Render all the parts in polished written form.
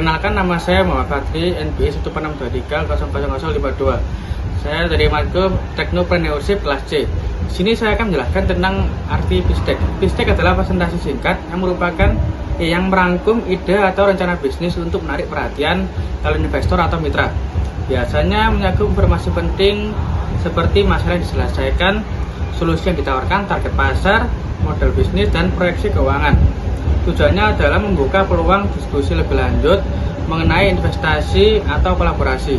Perkenalkan, nama saya Muhammad Fadri, NBI 146230052. Saya dari Markom Technopreneurship kelas C. Di sini saya akan menjelaskan tentang arti PISTEK. PISTEK adalah presentasi singkat yang merupakan yang merangkum ide atau rencana bisnis untuk menarik perhatian calon investor atau mitra. Biasanya menyakup informasi penting seperti masalah yang diselesaikan, solusi yang ditawarkan, target pasar, model bisnis, dan proyeksi keuangan. Tujuannya adalah membuka peluang diskusi lebih lanjut mengenai investasi atau kolaborasi.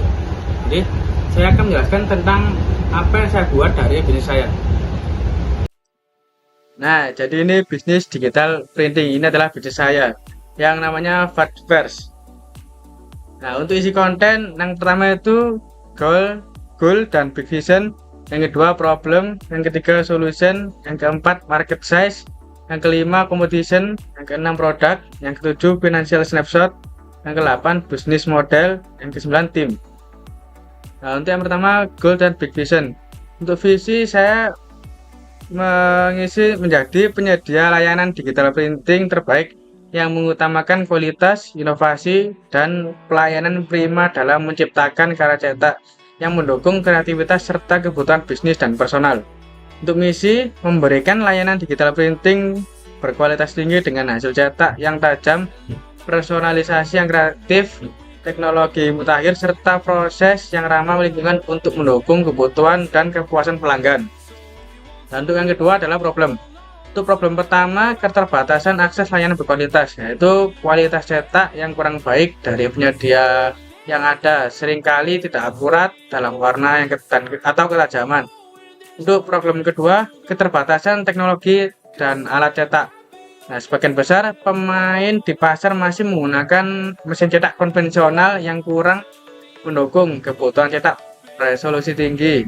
Jadi, saya akan menjelaskan tentang apa yang saya buat dari bisnis saya. Nah, jadi ini bisnis digital printing. Ini adalah bisnis saya yang namanya Fadverse. Nah, untuk isi konten, yang pertama itu goal dan big vision. Yang kedua problem, yang ketiga solution, yang keempat market size, yang kelima competition, yang keenam produk, yang ketujuh financial snapshot, yang kedelapan business model, yang kesembilan tim. Nah, untuk yang pertama goal dan big vision. Untuk visi saya menjadi penyedia layanan digital printing terbaik yang mengutamakan kualitas, inovasi, dan pelayanan prima dalam menciptakan karya cetak yang mendukung kreativitas serta kebutuhan bisnis dan personal. Untuk misi, memberikan layanan digital printing berkualitas tinggi dengan hasil cetak yang tajam, personalisasi yang kreatif, teknologi mutakhir, serta proses yang ramah lingkungan untuk mendukung kebutuhan dan kepuasan pelanggan. Dan untuk yang kedua adalah problem. Untuk problem pertama, keterbatasan akses layanan berkualitas, yaitu kualitas cetak yang kurang baik dari penyedia yang ada, seringkali tidak akurat dalam warna yang atau ketajaman. Untuk problem kedua, keterbatasan teknologi dan alat cetak. Nah, sebagian besar pemain di pasar masih menggunakan mesin cetak konvensional yang kurang mendukung kebutuhan cetak resolusi tinggi,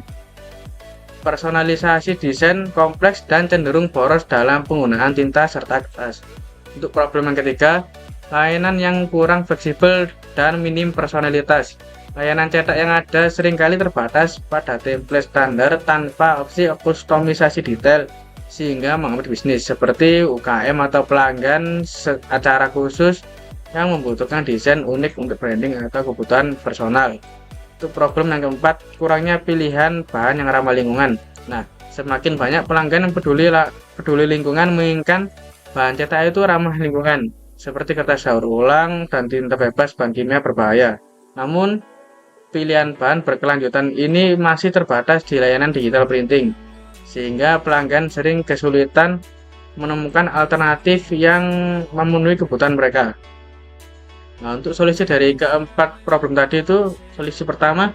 personalisasi desain kompleks, dan cenderung boros dalam penggunaan tinta serta kertas. Untuk problem yang ketiga, layanan yang kurang fleksibel dan minim personalitas. Layanan cetak yang ada seringkali terbatas pada template standar tanpa opsi kustomisasi detail, sehingga menghambat bisnis seperti UKM atau pelanggan acara khusus yang membutuhkan desain unik untuk branding atau kebutuhan personal. Untuk problem yang keempat, kurangnya pilihan bahan yang ramah lingkungan. Nah, semakin banyak pelanggan yang peduli lingkungan menginginkan bahan cetak itu ramah lingkungan, seperti kertas daur ulang dan tinta bebas bahan kimia berbahaya. Namun, pilihan bahan berkelanjutan ini masih terbatas di layanan digital printing, sehingga pelanggan sering kesulitan menemukan alternatif yang memenuhi kebutuhan mereka. Nah, untuk solusi dari keempat problem tadi itu, solusi pertama,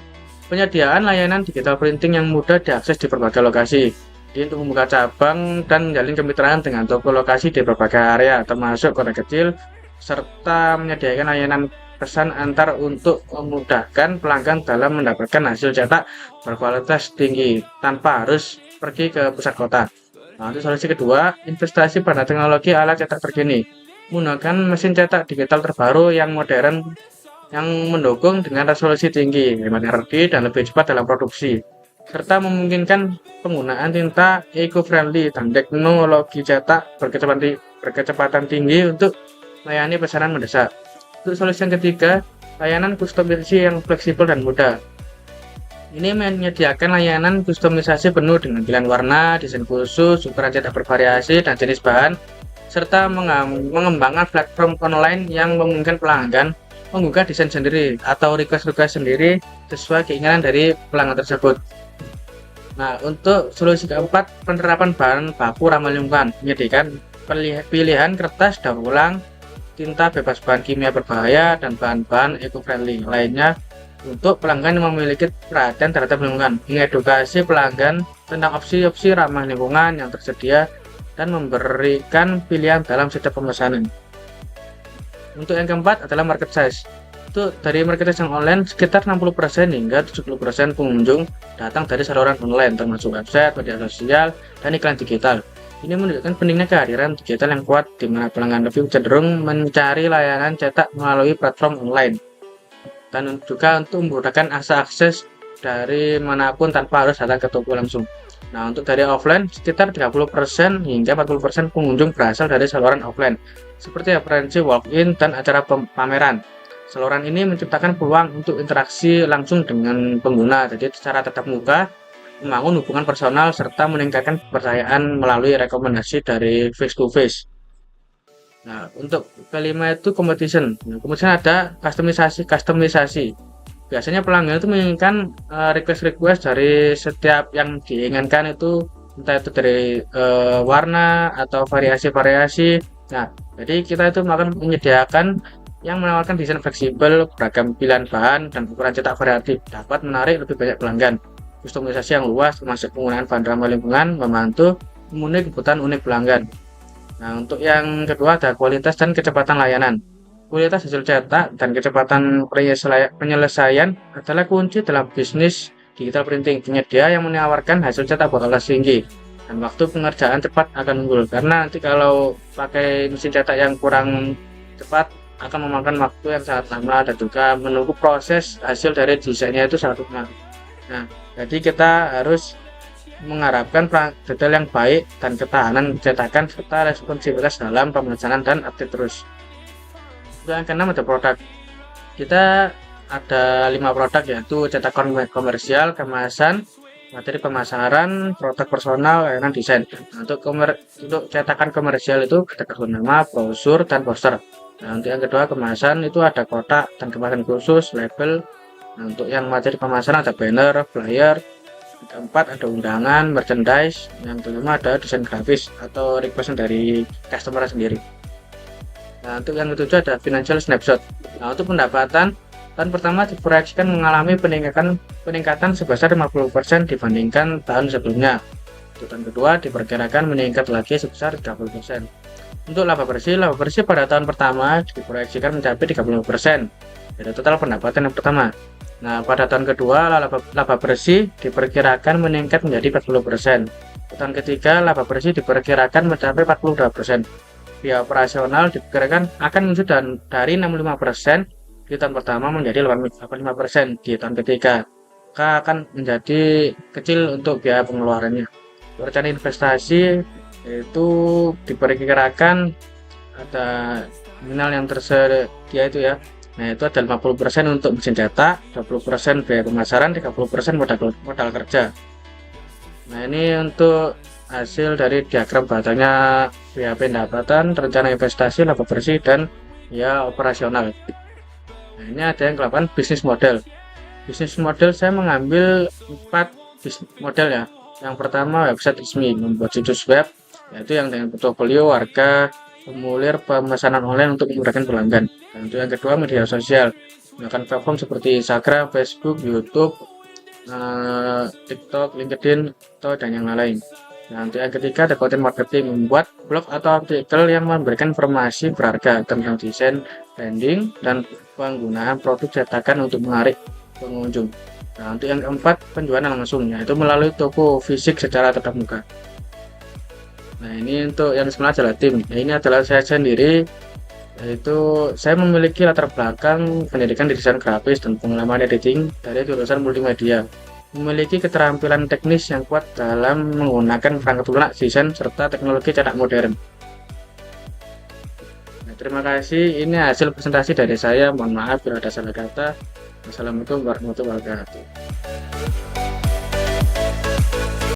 penyediaan layanan digital printing yang mudah diakses di berbagai lokasi. Jadi, untuk membuka cabang dan menjalin kemitraan dengan toko lokasi di berbagai area, termasuk kota kecil, serta menyediakan layanan pesan antar untuk memudahkan pelanggan dalam mendapatkan hasil cetak berkualitas tinggi tanpa harus pergi ke pusat kota. Nah, untuk solusi kedua, investasi pada teknologi alat cetak terkini, menggunakan mesin cetak digital terbaru yang modern yang mendukung dengan resolusi tinggi, hemat energi, dan lebih cepat dalam produksi, serta memungkinkan penggunaan tinta eco-friendly dan teknologi cetak berkecepatan tinggi untuk melayani pesanan mendesak. Untuk solusi yang ketiga, layanan kustomisasi yang fleksibel dan mudah. Ini menyediakan layanan kustomisasi penuh dengan pilihan warna, desain khusus, ukuran cetak bervariasi, dan jenis bahan, serta mengembangkan platform online yang memungkinkan pelanggan menggugah desain sendiri atau request sendiri sesuai keinginan dari pelanggan tersebut. Nah, untuk solusi keempat, penerapan bahan baku ramah lingkungan, menyediakan pilihan kertas daur ulang, tinta bebas bahan kimia berbahaya, dan bahan-bahan eco-friendly lainnya untuk pelanggan yang memiliki perhatian terhadap lingkungan, mengedukasi pelanggan tentang opsi-opsi ramah lingkungan yang tersedia, dan memberikan pilihan dalam setiap pemesanan. Untuk yang keempat adalah market size. Itu dari market size yang online, sekitar 60% hingga 70% pengunjung datang dari saluran online, termasuk website, media sosial, dan iklan digital. Ini menunjukkan pentingnya kehadiran digital yang kuat, di mana pelanggan lebih cenderung mencari layanan cetak melalui platform online, dan juga untuk memudahkan akses dari manapun tanpa harus datang ke toko langsung. Nah, untuk dari offline, sekitar 30% hingga 40% pengunjung berasal dari saluran offline, seperti referensi walk-in dan acara pameran. Saluran ini menciptakan peluang untuk interaksi langsung dengan pengguna, jadi secara tatap muka, membangun hubungan personal, serta meningkatkan kepercayaan melalui rekomendasi dari face to face. Nah, untuk kelima itu competition. Nah, kemudian ada kustomisasi. Biasanya pelanggan itu menginginkan request-request dari setiap yang diinginkan itu, entah itu dari warna atau variasi-variasi. Nah, jadi kita itu akan menyediakan yang menawarkan desain fleksibel, beragam pilihan bahan, dan ukuran cetak variatif, dapat menarik lebih banyak pelanggan. Kustomisasi yang luas, termasuk penggunaan bahan ramah lingkungan, membantu memenuhi kebutuhan unik pelanggan. Nah, untuk yang kedua ada kualitas dan kecepatan layanan. Kualitas hasil cetak dan kecepatan penyelesaian adalah kunci dalam bisnis digital printing. Penyedia yang menawarkan hasil cetak kualitas tinggi dan waktu pengerjaan cepat akan unggul. Karena nanti kalau pakai mesin cetak yang kurang cepat akan memakan waktu yang sangat lama dan juga menunggu proses hasil dari desainnya itu sangat lama. Nah, jadi kita harus mengharapkan detail yang baik dan ketahanan cetakan serta responsivitas dalam pemesanan dan update terus. Yang keenam ada produk. Kita ada 5 produk, yaitu cetakan komersial, kemasan, materi pemasaran, produk personal, layanan desain. Nah, untuk cetakan komersial itu ada kartu nama, brosur, dan poster. Nah, untuk yang kedua kemasan itu ada kotak dan kemasan khusus, label. Nah, untuk yang materi pemasaran ada banner, flyer. Yang keempat ada undangan, merchandise. Yang kelima ada desain grafis atau request dari customer sendiri. Nah, untuk yang ketujuh ada financial snapshot. Nah, untuk pendapatan tahun pertama diproyeksikan mengalami peningkatan sebesar 50% dibandingkan tahun sebelumnya. Untuk tahun kedua diperkirakan meningkat lagi sebesar 30%. Untuk laba bersih pada tahun pertama diproyeksikan mencapai 35% dari total pendapatan yang pertama. Nah, pada tahun kedua laba bersih diperkirakan meningkat menjadi 40%. Tahun ketiga laba bersih diperkirakan mencapai 42%. Biaya operasional diperkirakan akan menyusut dari 65% di tahun pertama menjadi 85% di tahun ketiga. Maka akan menjadi kecil untuk biaya pengeluarannya. Rencana investasi itu diperkirakan ada nominal yang tersedia itu ya. Nah, itu ada 50% untuk mesin cetak, 20% biaya pemasaran, 30% modal kerja. Nah, ini untuk hasil dari diagram batangnya biaya pendapatan, rencana investasi, laba bersih, dan ya operasional. Nah, ini ada yang ke-8 bisnis model. Bisnis model saya mengambil 4 bisnis model ya. Yang pertama website resmi, membuat situs web, yaitu yang dengan portofolio warga, formulir pemesanan online untuk memudahkan pelanggan. Dan untuk yang kedua media sosial, menggunakan platform seperti Instagram, Facebook, YouTube, TikTok, LinkedIn, dan yang lain. Nah, untuk yang ketiga ada content marketing, membuat blog atau artikel yang memberikan informasi berharga tentang desain, branding, dan penggunaan produk cetakan untuk menarik pengunjung. Nah, untuk yang keempat penjualan langsung, yaitu melalui toko fisik secara tatap muka. Nah, ini untuk yang sebenarnya adalah tim. Nah, ini adalah saya sendiri, yaitu saya memiliki latar belakang pendidikan di desain grafis dan pengalaman editing dari jurusan multimedia. Memiliki keterampilan teknis yang kuat dalam menggunakan perangkat lunak, desain, serta teknologi cetak modern. Nah, terima kasih. Ini hasil presentasi dari saya. Mohon maaf bila ada salah kata. Wassalamualaikum warahmatullahi wabarakatuh.